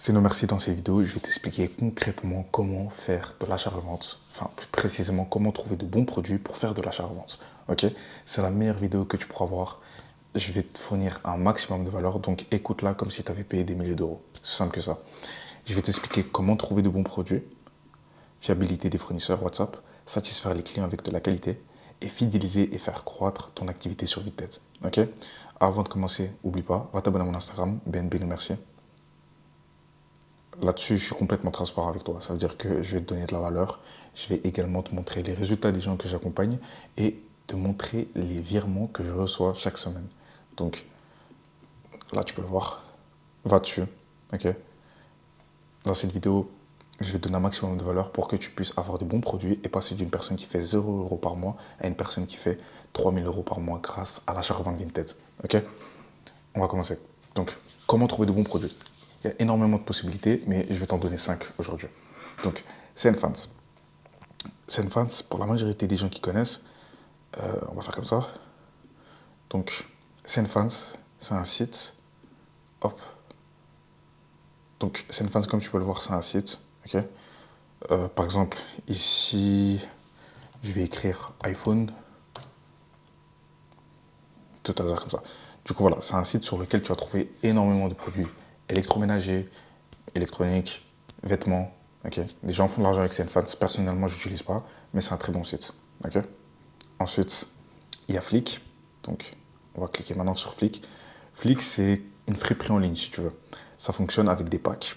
Sinon, merci, dans cette vidéo, je vais t'expliquer concrètement comment faire de l'achat-revente. Enfin, plus précisément, comment trouver de bons produits pour faire de l'achat-revente. Ok? C'est la meilleure vidéo que tu pourras voir. Je vais te fournir un maximum de valeur, donc écoute-la comme si tu avais payé des milliers d'euros. C'est simple que ça. Je vais t'expliquer comment trouver de bons produits, fiabilité des fournisseurs WhatsApp, satisfaire les clients avec de la qualité et fidéliser et faire croître ton activité sur Vinted. Ok? Avant de commencer, n'oublie pas, va t'abonner à mon Instagram, BNB nous merci. Là-dessus, je suis complètement transparent avec toi. Ça veut dire que je vais te donner de la valeur. Je vais également te montrer les résultats des gens que j'accompagne et te montrer les virements que je reçois chaque semaine. Donc là, tu peux le voir. Va dessus. Ok. Dans cette vidéo, je vais te donner un maximum de valeur pour que tu puisses avoir de bons produits et passer d'une personne qui fait 0 € par mois à une personne qui fait 3 000 € par mois grâce à l'achat-revente Vinted. Ok. On va commencer. Donc, comment trouver de bons produits? Il y a énormément de possibilités, mais je vais t'en donner 5 aujourd'hui. Donc, Senfans. Senfans, pour la majorité des gens qui connaissent, on va faire comme ça. Donc, Senfans, c'est un site. Hop. Donc, Senfans, comme tu peux le voir, c'est un site. Ok. Par exemple, ici, je vais écrire iPhone. Tout hasard comme ça. Du coup, voilà, c'est un site sur lequel tu vas trouver énormément de produits électroménagers, électroniques, vêtements. Ok. Les gens font de l'argent avec Senfans. Personnellement, je n'utilise pas, mais c'est un très bon site. Ok. Ensuite, il y a Flick. Donc, on va cliquer maintenant sur Flick. Flick, c'est une friperie en ligne, si tu veux. Ça fonctionne avec des packs.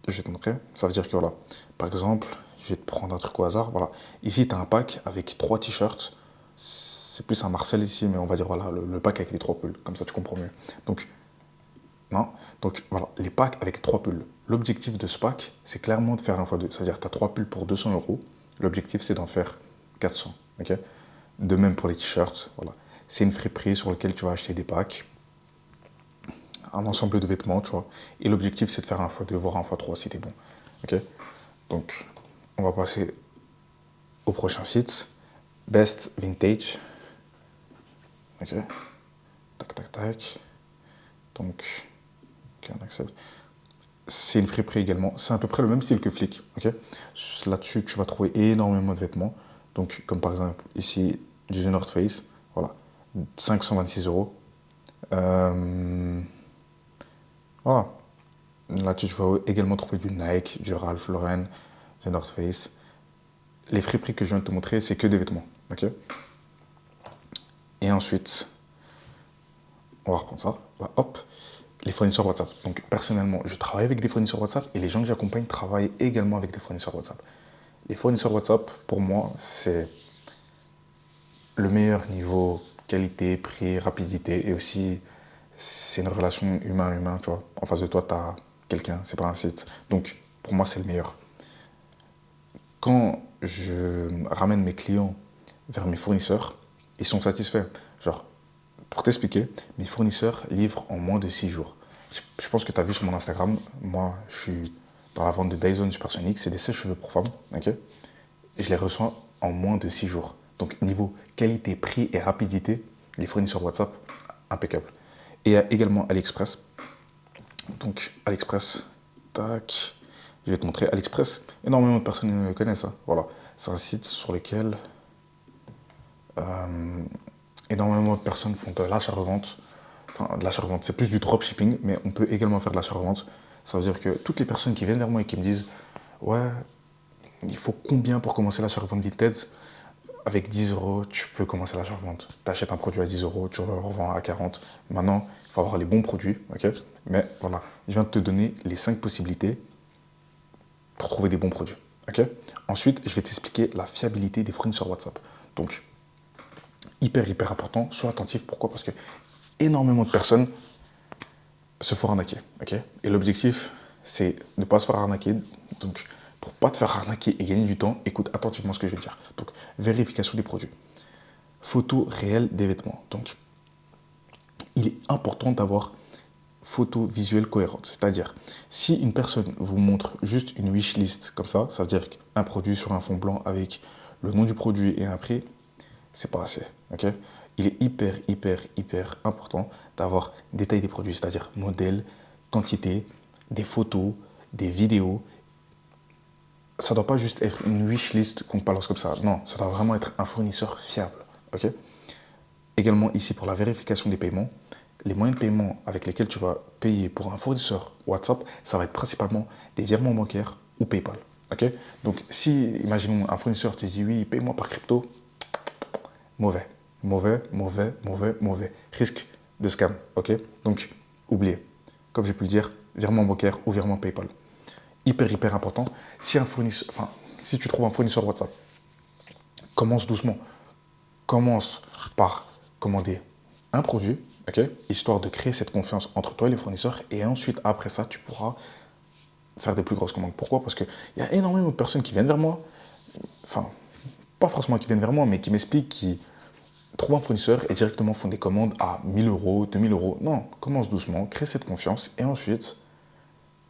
Je vais te montrer. Ça veut dire que, voilà, par exemple, je vais te prendre un truc au hasard. Voilà. Ici, tu as un pack avec 3 t-shirts. C'est plus un Marcel ici, mais on va dire, voilà, le pack avec les 3 pulls. Comme ça, tu comprends mieux. Donc, non. Donc, voilà, les packs avec 3 pulls. L'objectif de ce pack, c'est clairement de faire un x2. C'est-à-dire que tu as 3 pulls pour 200 €. L'objectif, c'est d'en faire 400. Ok. De même pour les t-shirts, voilà. C'est une friperie sur laquelle tu vas acheter des packs, un ensemble de vêtements, tu vois. Et l'objectif, c'est de faire un x2, voire un x3 si t'es bon. Ok. Donc, on va passer au prochain site. Best Vintage. Ok. Tac, tac, tac. Donc, ok, on accepte. C'est une friperie également. C'est à peu près le même style que Flick. Ok. Là-dessus, tu vas trouver énormément de vêtements. Donc, comme par exemple, ici, du The North Face. Voilà. 526 €. Voilà. Là-dessus, tu vas également trouver du Nike, du Ralph Lauren, du North Face. Les friperies que je viens de te montrer, c'est que des vêtements. Ok. Et ensuite, on va reprendre ça. Là, hop. Les fournisseurs WhatsApp. Donc, personnellement, je travaille avec des fournisseurs WhatsApp et les gens que j'accompagne travaillent également avec des fournisseurs WhatsApp. Les fournisseurs WhatsApp, pour moi, c'est le meilleur niveau qualité, prix, rapidité et aussi, c'est une relation humain-humain, tu vois. En face de toi, tu as quelqu'un, c'est pas un site. Donc, pour moi, c'est le meilleur. Quand je ramène mes clients vers mes fournisseurs, ils sont satisfaits. Genre, pour t'expliquer, mes fournisseurs livrent en moins de 6 jours. Je pense que tu as vu sur mon Instagram, moi, je suis dans la vente de Dyson Supersonic, c'est des sèche-cheveux pour femmes, ok. Et je les reçois en moins de 6 jours. Donc, niveau qualité, prix et rapidité, les fournisseurs WhatsApp, impeccable. Et il y a également AliExpress. Donc, AliExpress, tac, je vais te montrer AliExpress. Énormément de personnes le connaissent. Hein. Voilà. C'est un site sur lequel énormément de personnes font de l'achat-revente. Enfin, de l'achat-revente, c'est plus du dropshipping, mais on peut également faire de l'achat-revente. Ça veut dire que toutes les personnes qui viennent vers moi et qui me disent « Ouais, il faut combien pour commencer l'achat-revente Vinted ?» Avec 10 €, tu peux commencer l'achat-revente. Tu achètes un produit à 10 €, tu le revends à 40. Maintenant, il faut avoir les bons produits, ok. Mais voilà, je viens de te donner les 5 possibilités pour trouver des bons produits. Ok. Ensuite, je vais t'expliquer la fiabilité des fournisseurs WhatsApp. Donc, hyper important, sois attentif. Pourquoi? Parce que énormément de personnes se font arnaquer. Ok. Et l'objectif, c'est de ne pas se faire arnaquer. Donc, pour ne pas te faire arnaquer et gagner du temps, écoute attentivement ce que je vais dire. Donc, vérification des produits. Photo réelle des vêtements. Donc, il est important d'avoir photo visuelle cohérente. C'est-à-dire, si une personne vous montre juste une wishlist comme ça veut dire un produit sur un fond blanc avec le nom du produit et un prix, c'est pas assez. Ok. Il est hyper important d'avoir détail des produits, c'est-à-dire modèle, quantité, des photos, des vidéos. Ça ne doit pas juste être une wishlist qu'on te balance comme ça. Non, ça doit vraiment être un fournisseur fiable. Ok. Également ici pour la vérification des paiements, les moyens de paiement avec lesquels tu vas payer pour un fournisseur WhatsApp, ça va être principalement des virements bancaires ou PayPal. Ok. Donc si, imaginons, un fournisseur te dit oui, paye-moi par crypto, mauvais. Mauvais, mauvais, mauvais, mauvais. Risque de scam. Ok. Donc oubliez. Comme j'ai pu le dire, virement bancaire ou virement PayPal. Hyper important. Si tu trouves un fournisseur WhatsApp, commence doucement. Commence par commander un produit, ok, histoire de créer cette confiance entre toi et les fournisseurs. Et ensuite, après ça, tu pourras faire des plus grosses commandes. Pourquoi? Parce qu'il y a énormément de personnes qui viennent vers moi, enfin, pas forcément qui viennent vers moi, mais qui m'expliquent, qui trouvent un fournisseur et directement font des commandes à 1000 euros, 2000 euros. Non, commence doucement, crée cette confiance et ensuite,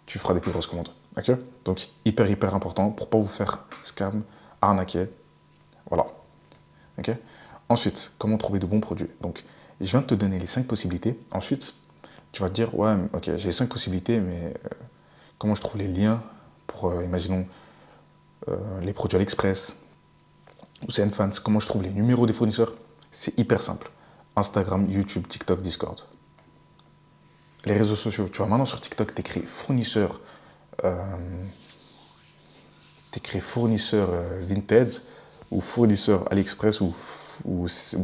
tu feras des plus grosses commandes. Ok. Donc, hyper important pour ne pas vous faire scam, arnaquer. Voilà. Ok. Ensuite, comment trouver de bons produits? Donc, je viens de te donner les 5 possibilités. Ensuite, tu vas te dire, ouais, ok, j'ai 5 possibilités, mais comment je trouve les liens pour, imaginons, les produits AliExpress ou CNFans, comment je trouve les numéros des fournisseurs? C'est hyper simple. Instagram, YouTube, TikTok, Discord. Les réseaux sociaux, tu vas maintenant sur TikTok, t'écris fournisseur Vinted ou fournisseur AliExpress ou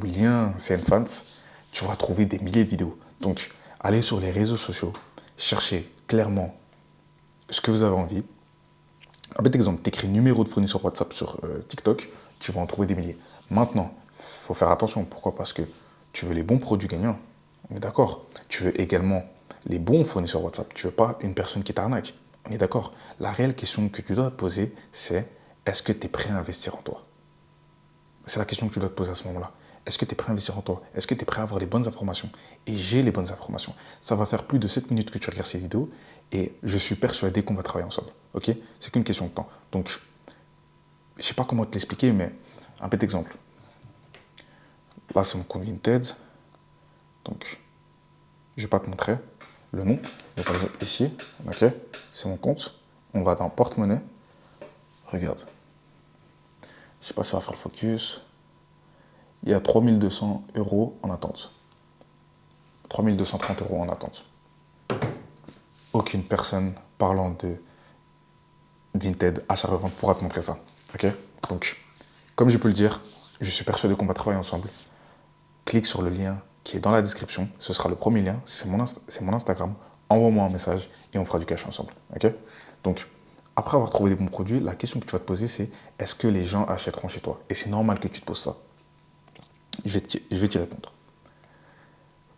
lien CNFans, tu vas trouver des milliers de vidéos. Donc, allez sur les réseaux sociaux, cherchez clairement ce que vous avez envie. Un petit exemple, t'écris numéro de fournisseur WhatsApp sur TikTok, tu vas en trouver des milliers. Maintenant, il faut faire attention. Pourquoi? Parce que tu veux les bons produits gagnants. On est d'accord. Tu veux également les bons fournisseurs WhatsApp. Tu veux pas une personne qui t'arnaque. On est d'accord. La réelle question que tu dois te poser, c'est est-ce que tu es prêt à investir en toi? C'est la question que tu dois te poser à ce moment-là. Est-ce que tu es prêt à investir en toi? Est-ce que tu es prêt à avoir les bonnes informations? Et j'ai les bonnes informations. Ça va faire plus de 7 minutes que tu regardes ces vidéos et je suis persuadé qu'on va travailler ensemble. Ok? C'est qu'une question de temps. Donc, je ne sais pas comment te l'expliquer, mais un petit exemple. Là, c'est mon compte Vinted. Donc, je ne vais pas te montrer le nom. Donc, par exemple, ici, ok, c'est mon compte. On va dans porte-monnaie. Regarde. Je ne sais pas si ça va faire le focus. Il y a 3200 euros en attente. 3230 euros en attente. Aucune personne parlant de Vinted, achat-revente pourra te montrer ça. Ok? Donc, comme je peux le dire, je suis persuadé qu'on va travailler ensemble. Clique sur le lien qui est dans la description. Ce sera le premier lien. C'est mon Instagram. Envoie-moi un message et on fera du cash ensemble. Ok? Donc, après avoir trouvé des bons produits, la question que tu vas te poser, c'est est-ce que les gens achèteront chez toi? Et c'est normal que tu te poses ça. Je vais t'y répondre.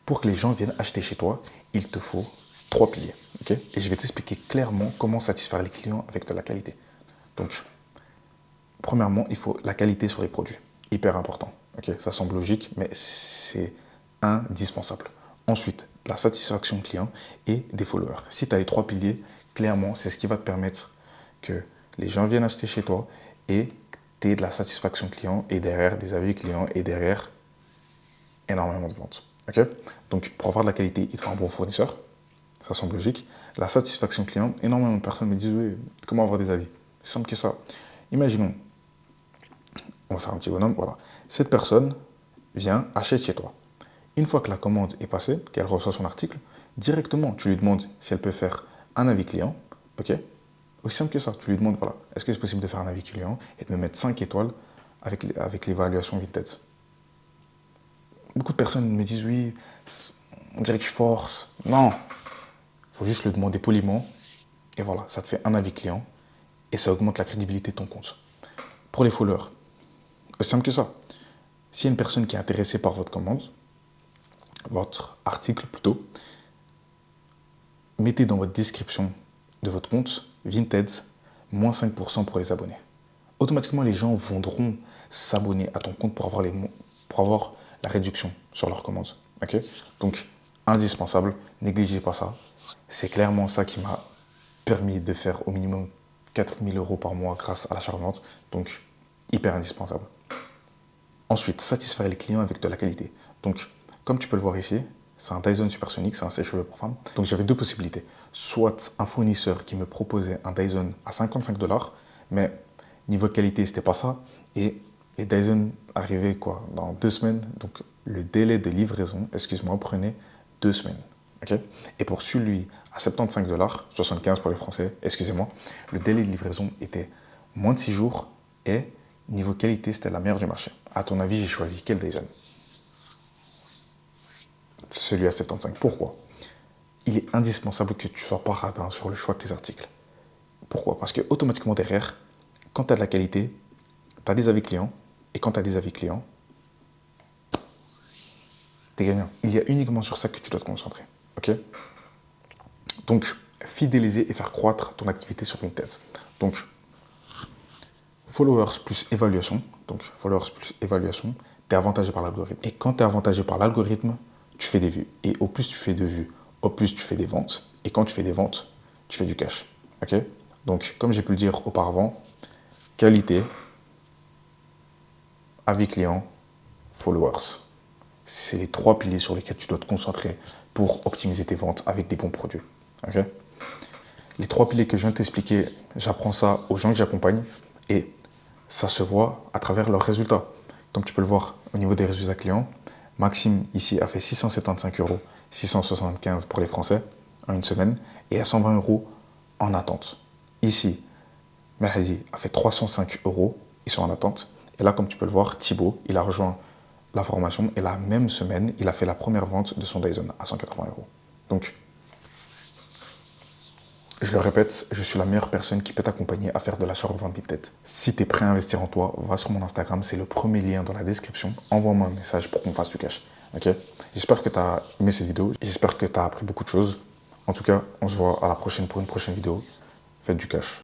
Pour que les gens viennent acheter chez toi, il te faut 3 piliers. Okay? Et je vais t'expliquer clairement comment satisfaire les clients avec de la qualité. Donc, premièrement, il faut la qualité sur les produits. Hyper important. Okay? Ça semble logique, mais c'est indispensable. Ensuite, la satisfaction client et des followers. Si tu as les 3 piliers, clairement, c'est ce qui va te permettre que les gens viennent acheter chez toi et tu aies de la satisfaction client et derrière des avis clients et derrière énormément de ventes. Okay? Donc, pour avoir de la qualité, il te faut un bon fournisseur. Ça semble logique. La satisfaction client, énormément de personnes me disent oui, comment avoir des avis? C'est simple que ça. Imaginons, on va faire un petit bonhomme, voilà. Cette personne vient, achète chez toi. Une fois que la commande est passée, qu'elle reçoit son article, directement, tu lui demandes si elle peut faire un avis client. Ok? Aussi simple que ça. Tu lui demandes, voilà, est-ce que c'est possible de faire un avis client et de me mettre 5 étoiles avec l'évaluation Vinted? Beaucoup de personnes me disent oui, on dirait que je force. Non, il faut juste le demander poliment. Et voilà, ça te fait un avis client et ça augmente la crédibilité de ton compte. Pour les followers, c'est simple que ça. S'il y a une personne qui est intéressée par votre commande, votre article plutôt, mettez dans votre description de votre compte Vinted, moins 5% pour les abonnés. Automatiquement, les gens voudront s'abonner à ton compte pour avoir la réduction sur leur commande. Okay? Donc, indispensable, négligez pas ça. C'est clairement ça qui m'a permis de faire au minimum 4000 euros par mois grâce à l'achat-revente. Donc, hyper indispensable. Ensuite, satisfaire les clients avec de la qualité. Donc, comme tu peux le voir ici, C'est un Dyson Supersonic, c'est un sèche-cheveux pour femmes. Donc j'avais deux possibilités. Soit un fournisseur qui me proposait un Dyson à 55 $, mais niveau qualité, c'était pas ça. Et les Dyson arrivaient quoi, dans 2 semaines. Donc le délai de livraison, excuse-moi, prenait 2 semaines. Okay, et pour celui à 75 $, 75 pour les Français, excusez-moi, le délai de livraison était moins de 6 jours et niveau qualité, c'était la meilleure du marché. À ton avis, j'ai choisi quel Dyson? Celui à 75. Pourquoi? Il est indispensable que tu ne sois pas radin sur le choix de tes articles. Pourquoi? Parce que automatiquement derrière, quand tu as de la qualité, tu as des avis clients, et quand tu as des avis clients, tu es gagnant. Il y a uniquement sur ça que tu dois te concentrer. Ok? Donc, fidéliser et faire croître ton activité sur Vinted. Donc, followers plus évaluation. Donc, followers plus évaluation, tu es avantagé par l'algorithme. Et quand tu es avantagé par l'algorithme, tu fais des vues. Et au plus tu fais de vues, au plus tu fais des ventes. Et quand tu fais des ventes, tu fais du cash. Ok? Donc, comme j'ai pu le dire auparavant, qualité, avis client, followers. C'est les 3 piliers sur lesquels tu dois te concentrer pour optimiser tes ventes avec des bons produits. Okay? Les 3 piliers que je viens de t'expliquer, j'apprends ça aux gens que j'accompagne et ça se voit à travers leurs résultats. Comme tu peux le voir au niveau des résultats clients, Maxime ici a fait 675 €, 675 pour les Français en une semaine et à 120 € en attente. Ici, Mahdi a fait 305 €, ils sont en attente. Et là, comme tu peux le voir, Thibaut, il a rejoint la formation et la même semaine, il a fait la première vente de son Dyson à 180 €. Donc, je le répète, je suis la meilleure personne qui peut t'accompagner à faire de l'achat-revente Vinted. Si tu es prêt à investir en toi, va sur mon Instagram, c'est le premier lien dans la description. Envoie-moi un message pour qu'on fasse du cash. Okay? J'espère que tu as aimé cette vidéo, j'espère que tu as appris beaucoup de choses. En tout cas, on se voit à la prochaine pour une prochaine vidéo. Faites du cash.